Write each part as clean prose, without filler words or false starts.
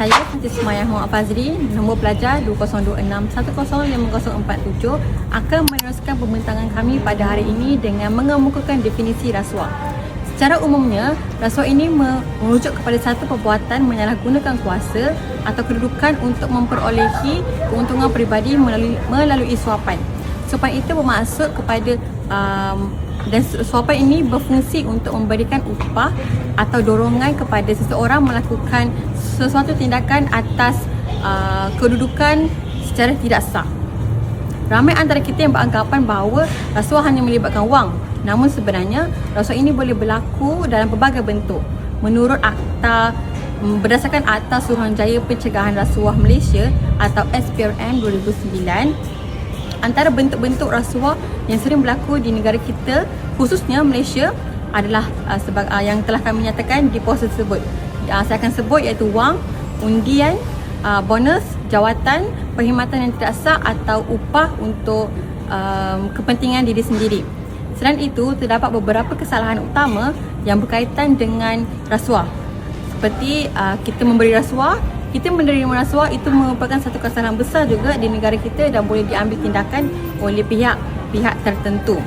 Saya Fatis Sumayah Muhammad Fazri, nombor pelajar 2026105047 akan meneruskan pembincangan kami pada hari ini dengan mengemukakan definisi rasuah. Secara umumnya, rasuah ini merujuk kepada satu perbuatan menyalahgunakan kuasa atau kedudukan untuk memperolehi keuntungan peribadi melalui suapan. Suapan itu bermaksud kepada dan suapan ini berfungsi untuk memberikan upah atau dorongan kepada seseorang melakukan sesuatu tindakan atas kedudukan secara tidak sah. Ramai antara kita yang beranggapan bahawa rasuah hanya melibatkan wang. Namun sebenarnya rasuah ini boleh berlaku dalam pelbagai bentuk. Menurut berdasarkan Akta Suruhanjaya Pencegahan Rasuah Malaysia atau SPRM 2009, antara bentuk-bentuk rasuah yang sering berlaku di negara kita, khususnya Malaysia, adalah yang telah kami nyatakan di pos tersebut. Saya akan sebut iaitu wang, undian, bonus, jawatan, perkhidmatan yang tidak sah atau upah untuk kepentingan diri sendiri. Selain itu, terdapat beberapa kesalahan utama yang berkaitan dengan rasuah. Seperti kita memberi rasuah, kita menerima rasuah, itu merupakan satu kesalahan besar juga di negara kita dan boleh diambil tindakan oleh pihak tertentu.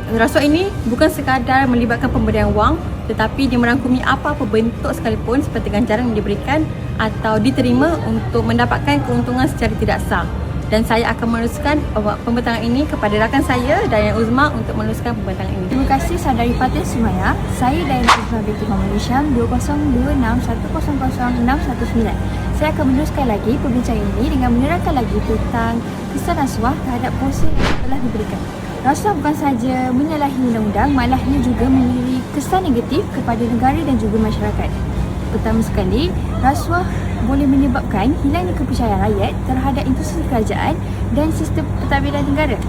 Rasuah ini bukan sekadar melibatkan pemberian wang, tetapi dia merangkumi apa-apa bentuk sekalipun seperti ganjaran yang diberikan atau diterima untuk mendapatkan keuntungan secara tidak sah. Dan saya akan meneruskan pembincangan ini kepada rakan saya, Dayana Uzma, untuk meneruskan pembincangan ini. Terima kasih saudari Fatis Sumayah. Saya Dayana Uzma binti Muhammad Hisham, 2026100619. Saya akan meneruskan lagi pembincangan ini dengan menerangkan lagi tentang kesan rasuah terhadap kuasa yang telah diberikan. Rasuah bukan sahaja menyalahi undang-undang, malahnya juga memiliki kesan negatif kepada negara dan juga masyarakat. Pertama sekali, rasuah boleh menyebabkan hilangnya kepercayaan rakyat terhadap institusi kerajaan dan sistem pentadbiran negara.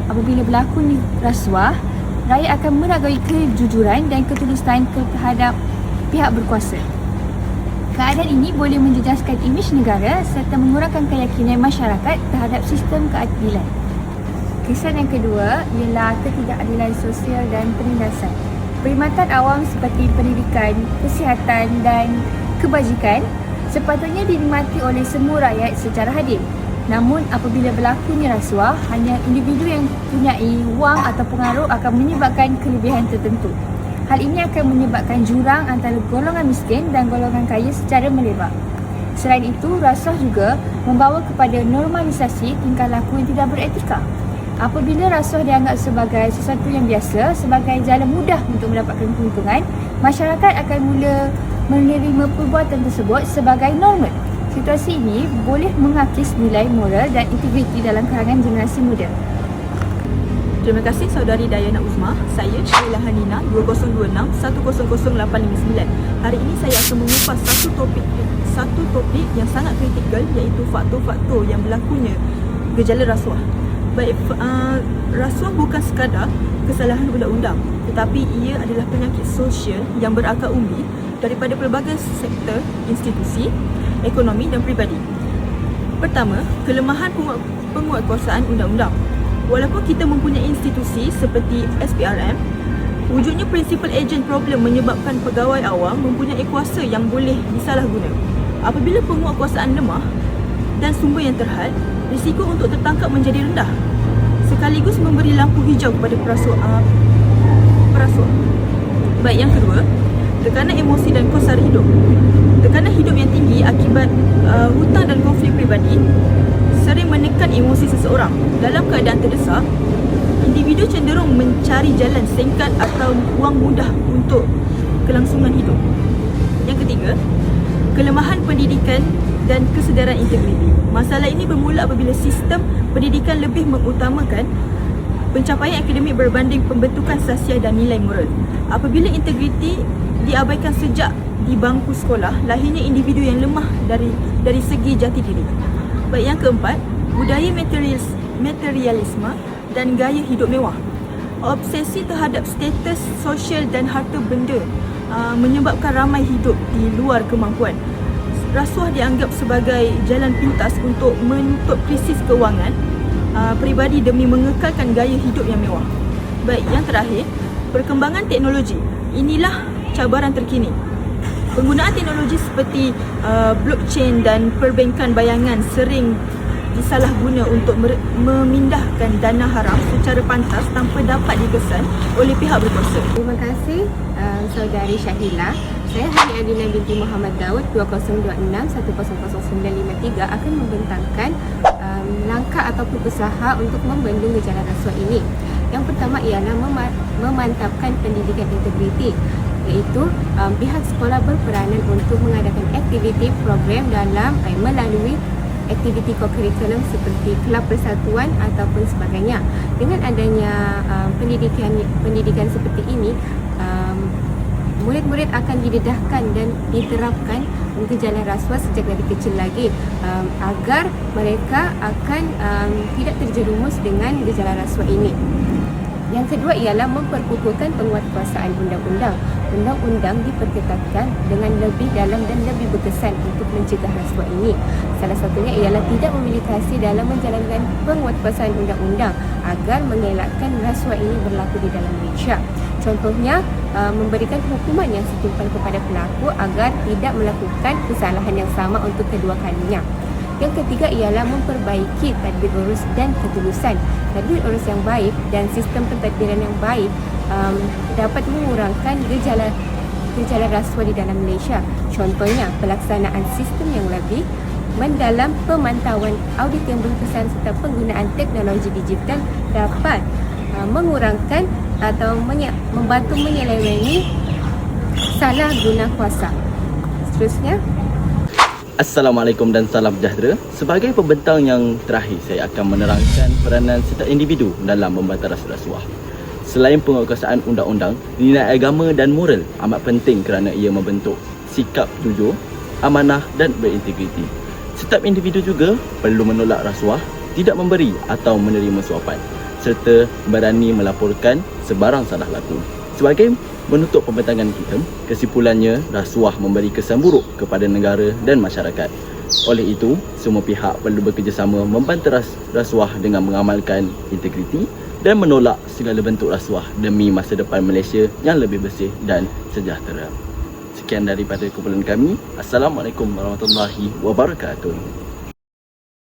Apabila berlaku rasuah, rakyat akan meragai kejujuran dan ketulusan terhadap pihak berkuasa. Keadaan ini boleh menjejaskan imej negara serta mengurangkan keyakinan masyarakat terhadap sistem keadilan. Kesan yang kedua ialah ketidakadilan sosial dan penindasan. Perkhidmatan awam seperti pendidikan, kesihatan dan kebajikan sepatutnya dinikmati oleh semua rakyat secara adil. Namun apabila berlakunya rasuah, hanya individu yang mempunyai wang atau pengaruh akan menyebabkan kelebihan tertentu. Hal ini akan menyebabkan jurang antara golongan miskin dan golongan kaya secara melebar. Selain itu, rasuah juga membawa kepada normalisasi tingkah laku yang tidak beretika. Apabila rasuah dianggap sebagai sesuatu yang biasa, sebagai jalan mudah untuk mendapatkan keuntungan, masyarakat akan mula menerima perbuatan tersebut sebagai normal. Situasi ini boleh mengakis nilai moral dan integriti dalam kalangan generasi muda. Terima kasih saudari Dayana Uzma. Saya Syaila Hanina, 2026100859. Hari ini saya akan mengupas satu topik yang sangat kritikal, iaitu faktor-faktor yang berlakunya gejala rasuah. Baik, rasuah bukan sekadar kesalahan undang-undang, tetapi ia adalah penyakit sosial yang berakar umbi daripada pelbagai sektor, institusi, ekonomi dan peribadi. Pertama, kelemahan penguatkuasaan undang-undang. Walaupun kita mempunyai institusi seperti SPRM, wujudnya principal agent problem menyebabkan pegawai awam mempunyai kuasa yang boleh disalahguna. Apabila penguatkuasaan lemah dan sumber yang terhad, risiko untuk tertangkap menjadi rendah, sekaligus memberi lampu hijau kepada perasuah. Baik, yang kedua, tekanan emosi dan kos sara hidup. Tekanan hidup yang tinggi akibat hutang dan konflik peribadi sering menekan emosi seseorang. Dalam keadaan terdesak, individu cenderung mencari jalan singkat atau wang mudah untuk kelangsungan hidup. Yang ketiga, kelemahan pendidikan dan kesedaran integriti. Masalah ini bermula apabila sistem pendidikan lebih mengutamakan pencapaian akademik berbanding pembentukan sasial dan nilai moral. Apabila integriti diabaikan sejak di bangku sekolah, lahirnya individu yang lemah dari segi jati diri. Baik, yang keempat, budaya materialisme dan gaya hidup mewah. Obsesi terhadap status sosial dan harta benda menyebabkan ramai hidup di luar kemampuan. Rasuah dianggap sebagai jalan pintas untuk menutup krisis kewangan peribadi demi mengekalkan gaya hidup yang mewah. Baik, yang terakhir, perkembangan teknologi. Inilah cabaran terkini. Penggunaan teknologi seperti blockchain dan perbankan bayangan sering disalahguna untuk memindahkan dana haram secara pantas tanpa dapat dikesan oleh pihak berkuasa. Terima kasih saudari Syahila. Saya Hani Adina binti Muhammad Daud 2026-100953 akan membentangkan langkah ataupun usaha untuk membendung gejala rasuah ini. Yang pertama ialah memantapkan pendidikan integriti, iaitu pihak sekolah berperanan untuk mengadakan aktiviti program dalam melalui aktiviti co-curriculum seperti kelab persatuan ataupun sebagainya. Dengan adanya pendidikan seperti ini, murid-murid akan didedahkan dan diterapkan gejala rasuah sejak dari kecil lagi, agar mereka akan tidak terjerumus dengan gejala rasuah ini. Yang kedua ialah memperkukuhkan penguatkuasaan undang-undang. Undang-undang diperketatkan dengan lebih dalam dan lebih berkesan untuk mencegah rasuah ini. Salah satunya ialah tidak memilitasi dalam menjalankan penguatkuasaan undang-undang agar mengelakkan rasuah ini berlaku di dalam Malaysia. Contohnya, memberikan hukuman yang setimpal kepada pelaku agar tidak melakukan kesalahan yang sama untuk kedua kalinya. Yang ketiga ialah memperbaiki tadbir urus dan ketulusan. Tadbir urus yang baik dan sistem pentadbiran yang baik dapat mengurangkan gejala rasuah di dalam Malaysia. Contohnya, pelaksanaan sistem yang lebih mendalam, pemantauan audit yang berkesan serta penggunaan teknologi digital dapat mengurangkan atau membantu menyelewengi salah guna kuasa. Seterusnya, Assalamualaikum dan salam sejahtera. Sebagai pembentang yang terakhir, saya akan menerangkan peranan setiap individu dalam membantaras rasuah. Selain penguatkuasaan undang-undang, nilai agama dan moral amat penting kerana ia membentuk sikap jujur, amanah dan berintegriti. Setiap individu juga perlu menolak rasuah, tidak memberi atau menerima suapan, serta berani melaporkan sebarang salah laku. Sebagai menutup pembentangan kita, kesimpulannya rasuah memberi kesan buruk kepada negara dan masyarakat. Oleh itu, semua pihak perlu bekerjasama membantaras rasuah dengan mengamalkan integriti dan menolak segala bentuk rasuah demi masa depan Malaysia yang lebih bersih dan sejahtera. Sekian daripada kumpulan kami. Assalamualaikum warahmatullahi wabarakatuh.